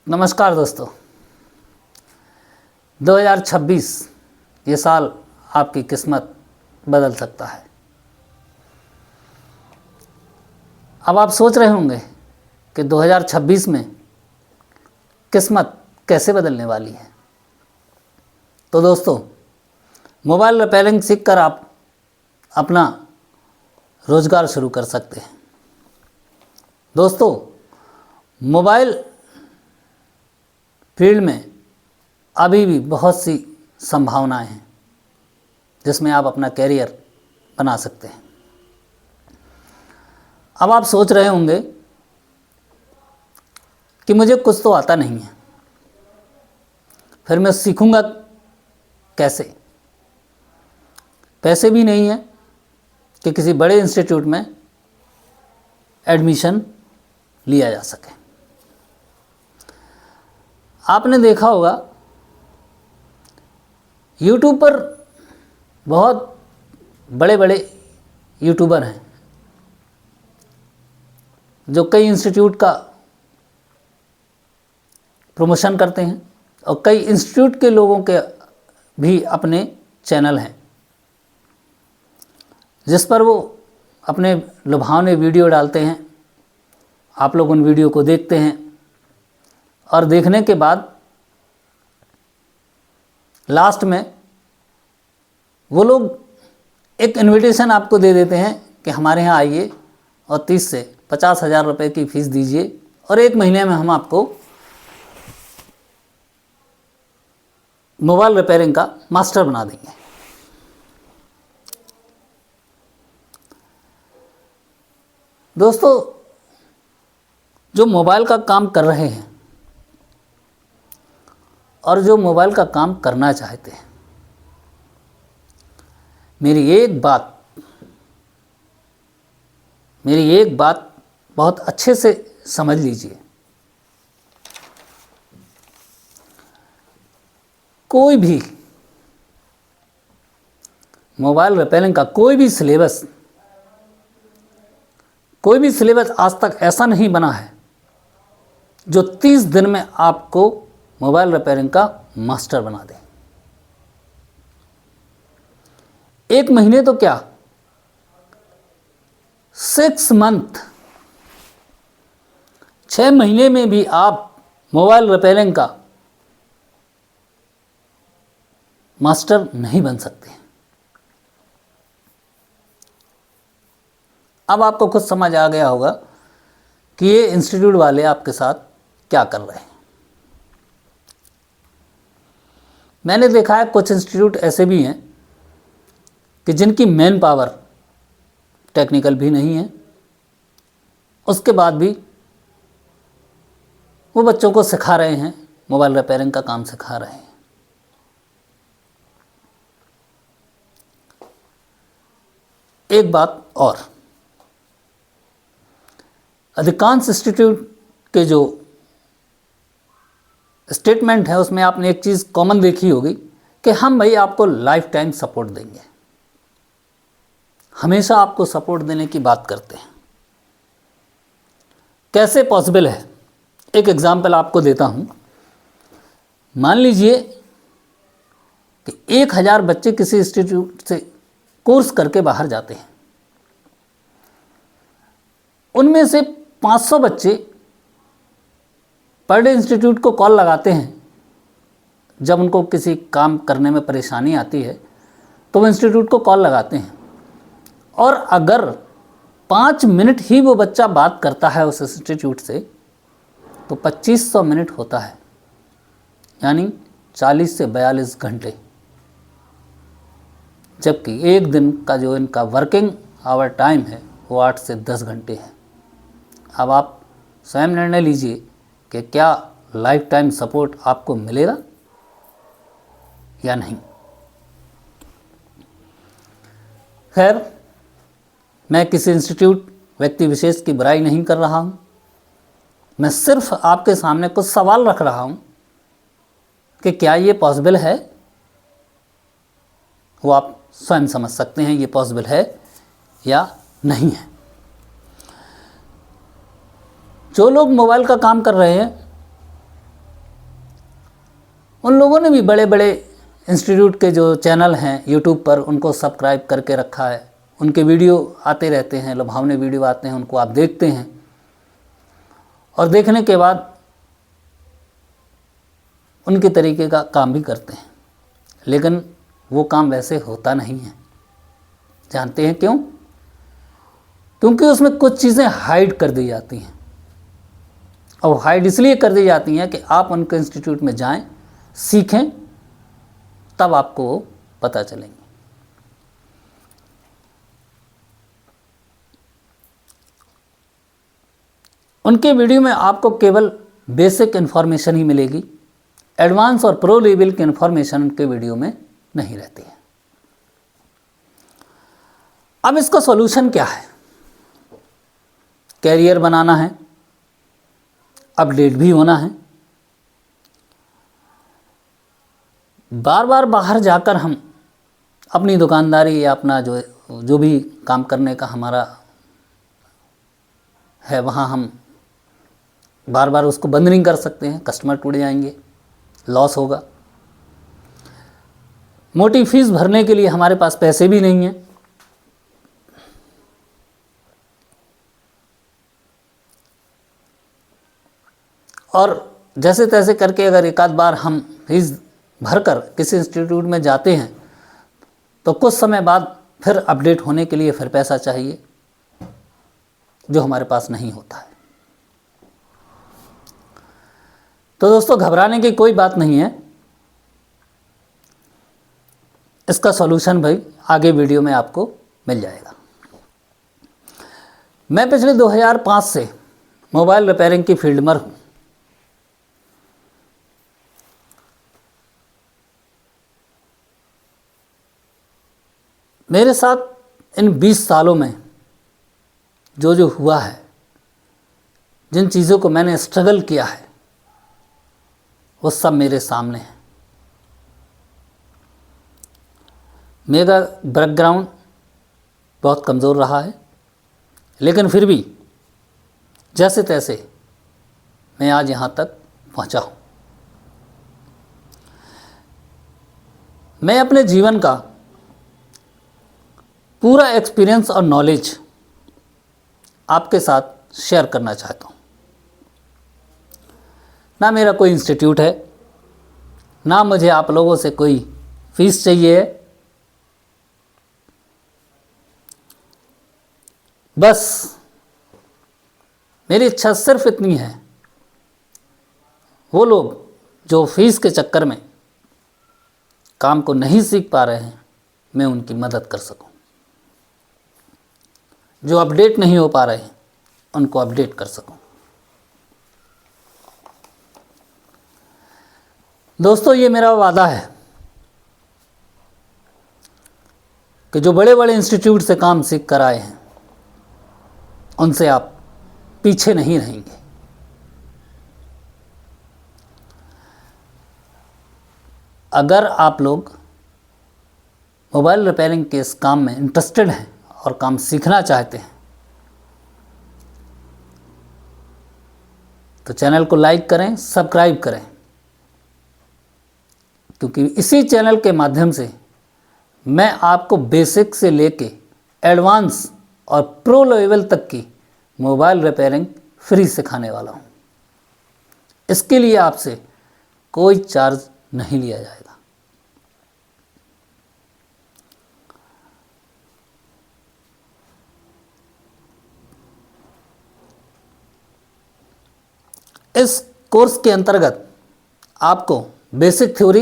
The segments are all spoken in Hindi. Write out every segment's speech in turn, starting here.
नमस्कार दोस्तों। 2026 ये साल आपकी किस्मत बदल सकता है। अब आप सोच रहे होंगे कि 2026 में किस्मत कैसे बदलने वाली है। तो दोस्तों, मोबाइल रिपेयरिंग सीखकर आप अपना रोज़गार शुरू कर सकते हैं। दोस्तों, मोबाइल फील्ड में अभी भी बहुत सी संभावनाएं हैं जिसमें आप अपना कैरियर बना सकते हैं। अब आप सोच रहे होंगे कि मुझे कुछ तो आता नहीं है, फिर मैं सीखूंगा कैसे। पैसे भी नहीं है कि किसी बड़े इंस्टीट्यूट में एडमिशन लिया जा सके। आपने देखा होगा यूट्यूब पर बहुत बड़े बड़े यूट्यूबर हैं जो कई इंस्टीट्यूट का प्रमोशन करते हैं और कई इंस्टीट्यूट के लोगों के भी अपने चैनल हैं जिस पर वो अपने लुभावने वीडियो डालते हैं। आप लोग उन वीडियो को देखते हैं और देखने के बाद लास्ट में वो लोग एक इनविटेशन आपको दे देते हैं कि हमारे यहाँ आइए और 30 से 50 हज़ार रुपये की फ़ीस दीजिए और 1 महीने में हम आपको मोबाइल रिपेयरिंग का मास्टर बना देंगे। दोस्तों, जो मोबाइल का काम कर रहे हैं और जो मोबाइल का काम करना चाहते हैं, मेरी एक बात बहुत अच्छे से समझ लीजिए। कोई भी मोबाइल रिपेयरिंग का कोई भी सिलेबस आज तक ऐसा नहीं बना है जो 30 दिन में आपको मोबाइल रिपेयरिंग का मास्टर बना दे। 1 महीने तो क्या, 6 मंथ 6 महीने में भी आप मोबाइल रिपेयरिंग का मास्टर नहीं बन सकते। अब आपको खुद समझ आ गया होगा कि ये इंस्टीट्यूट वाले आपके साथ क्या कर रहे हैं। मैंने देखा है कुछ इंस्टीट्यूट ऐसे भी हैं कि जिनकी मैन पावर टेक्निकल भी नहीं है, उसके बाद भी वो बच्चों को सिखा रहे हैं, मोबाइल रिपेयरिंग का काम सिखा रहे हैं। एक बात और, अधिकांश इंस्टीट्यूट के जो स्टेटमेंट है उसमें आपने एक चीज़ कॉमन देखी होगी कि हम भाई आपको लाइफ टाइम सपोर्ट देंगे, हमेशा आपको सपोर्ट देने की बात करते हैं। कैसे पॉसिबल है? एक एग्जांपल आपको देता हूं। मान लीजिए कि 1000 बच्चे किसी इंस्टीट्यूट से कोर्स करके बाहर जाते हैं, उनमें से 500 बच्चे पर डे इंस्टीट्यूट को कॉल लगाते हैं। जब उनको किसी काम करने में परेशानी आती है तो वो इंस्टीट्यूट को कॉल लगाते हैं, और अगर 5 मिनट ही वो बच्चा बात करता है उस इंस्टीट्यूट से तो 2500 मिनट होता है, यानी 40 से 42 घंटे। जबकि एक दिन का जो इनका वर्किंग आवर टाइम है वो 8 से 10 घंटे है। अब आप स्वयं निर्णय लीजिए कि क्या लाइफ टाइम सपोर्ट आपको मिलेगा या नहीं। खैर, मैं किसी इंस्टीट्यूट व्यक्ति विशेष की बुराई नहीं कर रहा हूँ, मैं सिर्फ आपके सामने कुछ सवाल रख रहा हूँ कि क्या ये पॉसिबल है। वो आप स्वयं समझ सकते हैं ये पॉसिबल है या नहीं है। जो लोग मोबाइल का काम कर रहे हैं उन लोगों ने भी बड़े बड़े इंस्टीट्यूट के जो चैनल हैं यूट्यूब पर, उनको सब्सक्राइब करके रखा है। उनके वीडियो आते रहते हैं, लुभावने वीडियो आते हैं, उनको आप देखते हैं और देखने के बाद उनके तरीके का काम भी करते हैं, लेकिन वो काम वैसे होता नहीं है। जानते हैं क्यों? क्योंकि उसमें कुछ चीज़ें हाइड कर दी जाती हैं, और हाइड इसलिए कर दी जाती हैं कि आप उनके इंस्टीट्यूट में जाएं, सीखें, तब आपको वो पता चलेंगे। उनके वीडियो में आपको केवल बेसिक इन्फॉर्मेशन ही मिलेगी, एडवांस और प्रो लेवल की इन्फॉर्मेशन उनके वीडियो में नहीं रहती है। अब इसका सॉल्यूशन क्या है? कैरियर बनाना है, अपडेट भी होना है। बार बार बाहर जाकर हम अपनी दुकानदारी या अपना जो भी काम करने का हमारा है, वहाँ हम बार बार उसको बंद नहीं कर सकते हैं। कस्टमर टूट जाएंगे, लॉस होगा। मोटी फीस भरने के लिए हमारे पास पैसे भी नहीं हैं। और जैसे तैसे करके अगर एक आध बार हम फीस भरकर किसी इंस्टीट्यूट में जाते हैं तो कुछ समय बाद फिर अपडेट होने के लिए फिर पैसा चाहिए, जो हमारे पास नहीं होता है। तो दोस्तों, घबराने की कोई बात नहीं है। इसका सॉल्यूशन भाई आगे वीडियो में आपको मिल जाएगा। मैं पिछले 2005 से मोबाइल रिपेयरिंग की फील्ड में हूँ। मेरे साथ इन 20 सालों में जो जो हुआ है, जिन चीज़ों को मैंने स्ट्रगल किया है, वो सब मेरे सामने है। मेरा बैकग्राउंड बहुत कमज़ोर रहा है, लेकिन फिर भी जैसे तैसे मैं आज यहाँ तक पहुँचा हूँ। मैं अपने जीवन का पूरा एक्सपीरियंस और नॉलेज आपके साथ शेयर करना चाहता हूँ। ना मेरा कोई इंस्टीट्यूट है, ना मुझे आप लोगों से कोई फीस चाहिए है। बस मेरी इच्छा सिर्फ इतनी है, वो लोग जो फीस के चक्कर में काम को नहीं सीख पा रहे हैं, मैं उनकी मदद कर सकूं। जो अपडेट नहीं हो पा रहे हैं, उनको अपडेट कर सकूं। दोस्तों, ये मेरा वादा है कि जो बड़े बड़े इंस्टीट्यूट से काम सीख कर आए हैं, उनसे आप पीछे नहीं रहेंगे। अगर आप लोग मोबाइल रिपेयरिंग के इस काम में इंटरेस्टेड हैं और काम सीखना चाहते हैं, तो चैनल को लाइक करें, सब्सक्राइब करें, क्योंकि इसी चैनल के माध्यम से मैं आपको बेसिक से लेके एडवांस और प्रो लेवल तक की मोबाइल रिपेयरिंग फ्री सिखाने वाला हूँ। इसके लिए आपसे कोई चार्ज नहीं लिया जाएगा। इस कोर्स के अंतर्गत आपको बेसिक थ्योरी,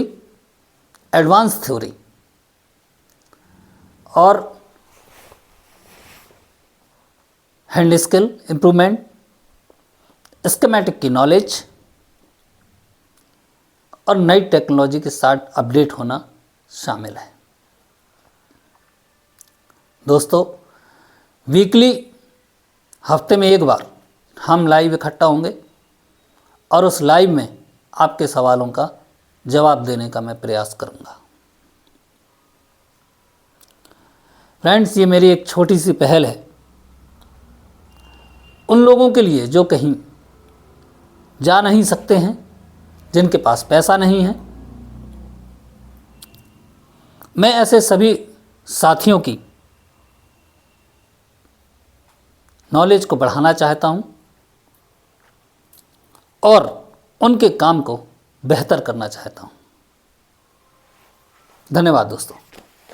एडवांस थ्योरी और हैंड स्किल इम्प्रूवमेंट, स्कीमेटिक की नॉलेज और नई टेक्नोलॉजी के साथ अपडेट होना शामिल है। दोस्तों, वीकली हफ्ते में एक बार हम लाइव इकट्ठा होंगे और उस लाइव में आपके सवालों का जवाब देने का मैं प्रयास करूंगा। फ्रेंड्स, ये मेरी एक छोटी सी पहल है उन लोगों के लिए जो कहीं जा नहीं सकते हैं, जिनके पास पैसा नहीं है, मैं ऐसे सभी साथियों की नॉलेज को बढ़ाना चाहता हूं और उनके काम को बेहतर करना चाहता हूं। धन्यवाद दोस्तों।